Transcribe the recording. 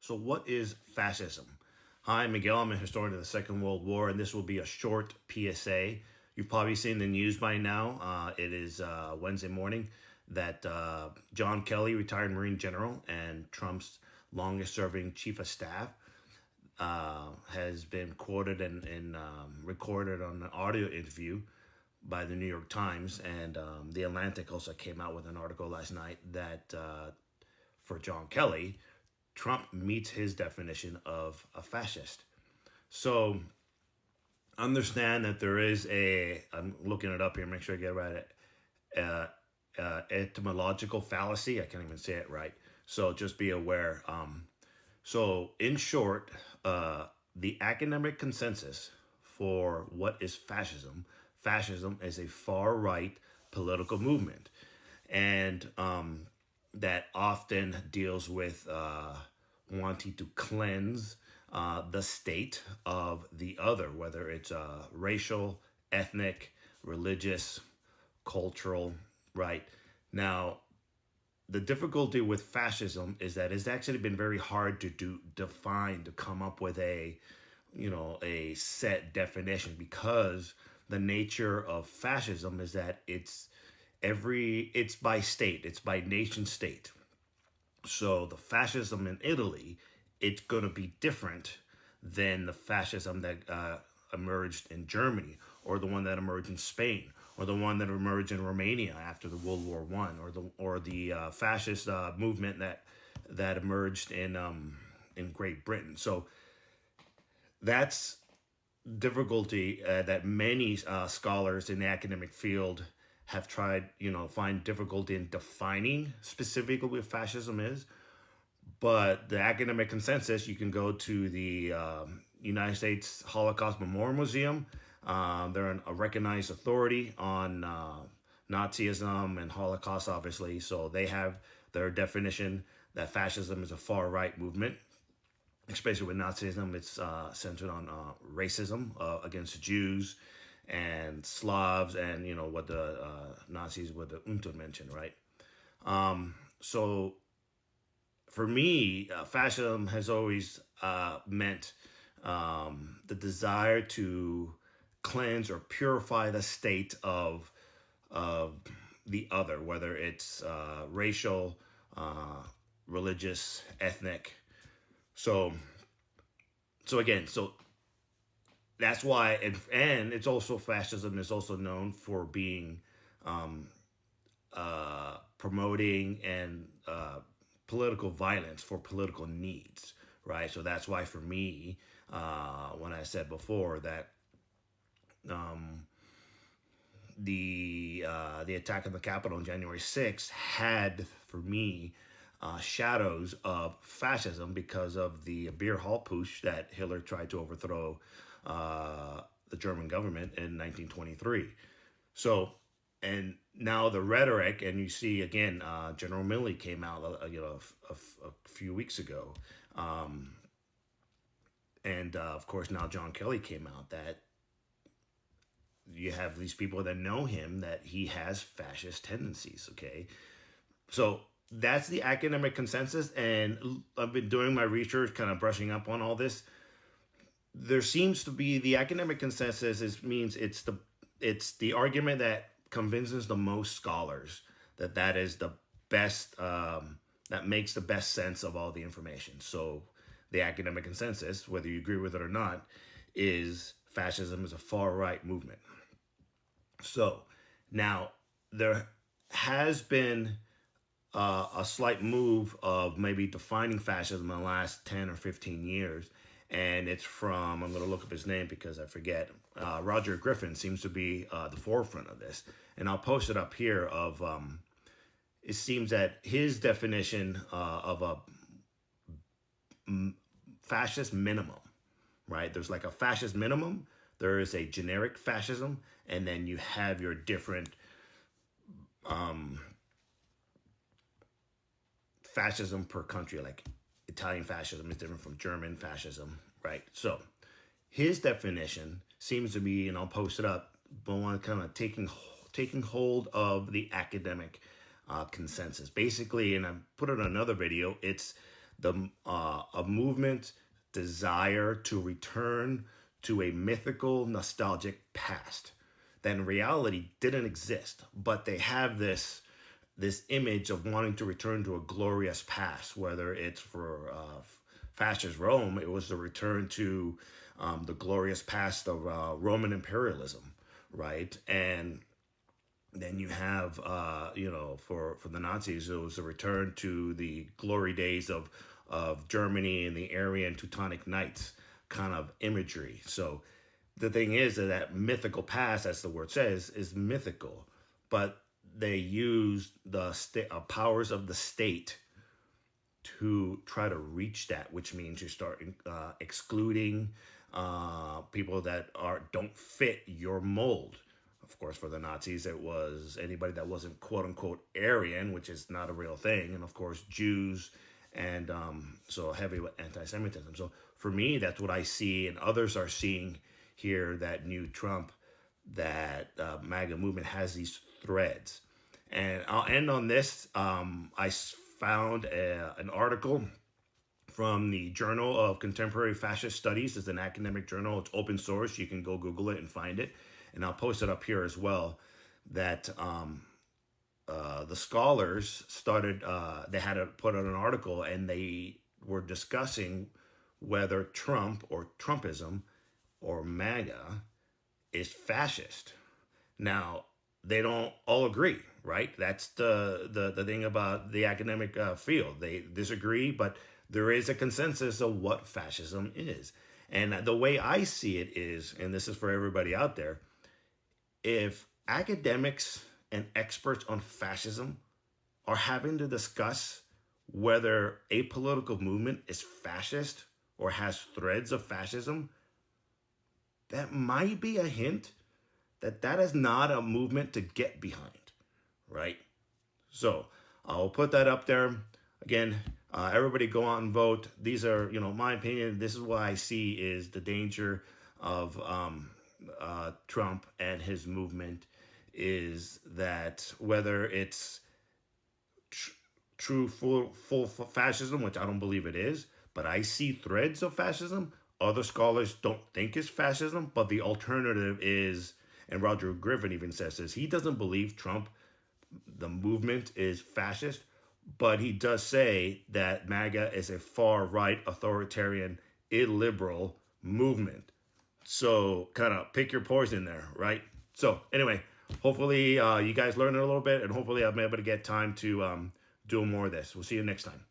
So what is fascism? Hi, Miguel. I'm a historian of the Second World War, and this will be a short PSA. You've probably seen the news by now. It is Wednesday morning that John Kelly, retired Marine general and Trump's longest-serving chief of staff, has been quoted and recorded on an audio interview by the New York Times, and The Atlantic also came out with an article last night that for John Kelly, Trump meets his definition of a fascist. So understand that there is I'm looking it up here, make sure I get it right, etymological fallacy. I can't even say it right. So just be aware. So in short, the academic consensus for what is fascism is a far right political movement. And that often deals with wanting to cleanse the state of the other, whether it's racial, ethnic, religious, cultural, right? Now, the difficulty with fascism is that it's actually been very hard to define, to come up with a set definition, because the nature of fascism is that it's by state, it's by nation state. So the fascism in Italy, it's going to be different than the fascism that emerged in Germany, or the one that emerged in Spain, or the one that emerged in Romania after the World War I, or the fascist movement that emerged in Great Britain. So that's difficulty that many scholars in the academic field have tried, find difficulty in defining specifically what fascism is. But the academic consensus, you can go to the United States Holocaust Memorial Museum. They're a recognized authority on Nazism and Holocaust, obviously. So they have their definition that fascism is a far right movement. Especially with Nazism, it's centered on racism against Jews and Slavs, and what the Nazis with the Untermenschen, right? So for me, fascism has always meant the desire to cleanse or purify the state of the other, whether it's racial, religious, ethnic. So again, that's why, and it's also, fascism is also known for being promoting and political violence for political needs, right? So that's why for me, when I said before that the attack on the Capitol on January 6th had, for me, shadows of fascism because of the beer hall push that Hitler tried to overthrow the German government in 1923. So, and now the rhetoric, and you see again, General Milley came out, a few weeks ago, and of course now John Kelly came out, that you have these people that know him, that he has fascist tendencies. Okay, so that's the academic consensus, and I've been doing my research, kind of brushing up on all this. There seems to be, the academic consensus means it's the argument that convinces the most scholars that is the best, that makes the best sense of all the information. So the academic consensus, whether you agree with it or not, is fascism is a far right movement. So now there has been a slight move of maybe defining fascism in the last 10 or 15 years. And it's from, I'm going to look up his name because I forget, Roger Griffin seems to be the forefront of this. And I'll post it up here of, it seems that his definition of a fascist minimum, right? There's like a fascist minimum, there is a generic fascism, and then you have your different fascism per country. Like Italian fascism is different from German fascism, right? So his definition seems to be, and I'll post it up, but one kind of taking hold of the academic consensus. Basically, and I put it in another video, it's a movement desire to return to a mythical, nostalgic past that in reality didn't exist, but they have this image of wanting to return to a glorious past. Whether it's for fascist Rome, it was the return to the glorious past of Roman imperialism, right? And then you have, for the Nazis, it was a return to the glory days of Germany and the Aryan Teutonic Knights kind of imagery. So the thing is that mythical past, as the word says, is mythical, but they use the powers of the state to try to reach that, which means you start excluding people that don't fit your mold. Of course, for the Nazis, it was anybody that wasn't quote unquote Aryan, which is not a real thing, and of course Jews, and so heavy anti-Semitism. So for me, that's what I see, and others are seeing here. That new Trump, that MAGA movement has these threads, and I'll end on this. I found an article from the Journal of Contemporary Fascist Studies. It's an academic journal. It's open source. You can go Google it and find it. And I'll post it up here as well, that the scholars started, they had to put out an article, and they were discussing whether Trump or Trumpism or MAGA is fascist. Now, they don't all agree, right? That's the thing about the academic field. They disagree, but there is a consensus of what fascism is. And the way I see it is, and this is for everybody out there, if academics and experts on fascism are having to discuss whether a political movement is fascist or has threads of fascism, that might be a hint that that is not a movement to get behind, right? So I'll put that up there. Again, everybody go out and vote. These are, my opinion. This is what I see is the danger of Trump and his movement, is that whether it's true full fascism, which I don't believe it is, but I see threads of fascism. Other scholars don't think it's fascism, but the alternative is, and Roger Griffin even says this, he doesn't believe Trump, the movement, is fascist, but he does say that MAGA is a far-right, authoritarian, illiberal movement. So kind of pick your poison there, right? So anyway, hopefully you guys learned a little bit, and hopefully I'll be able to get time to do more of this. We'll see you next time.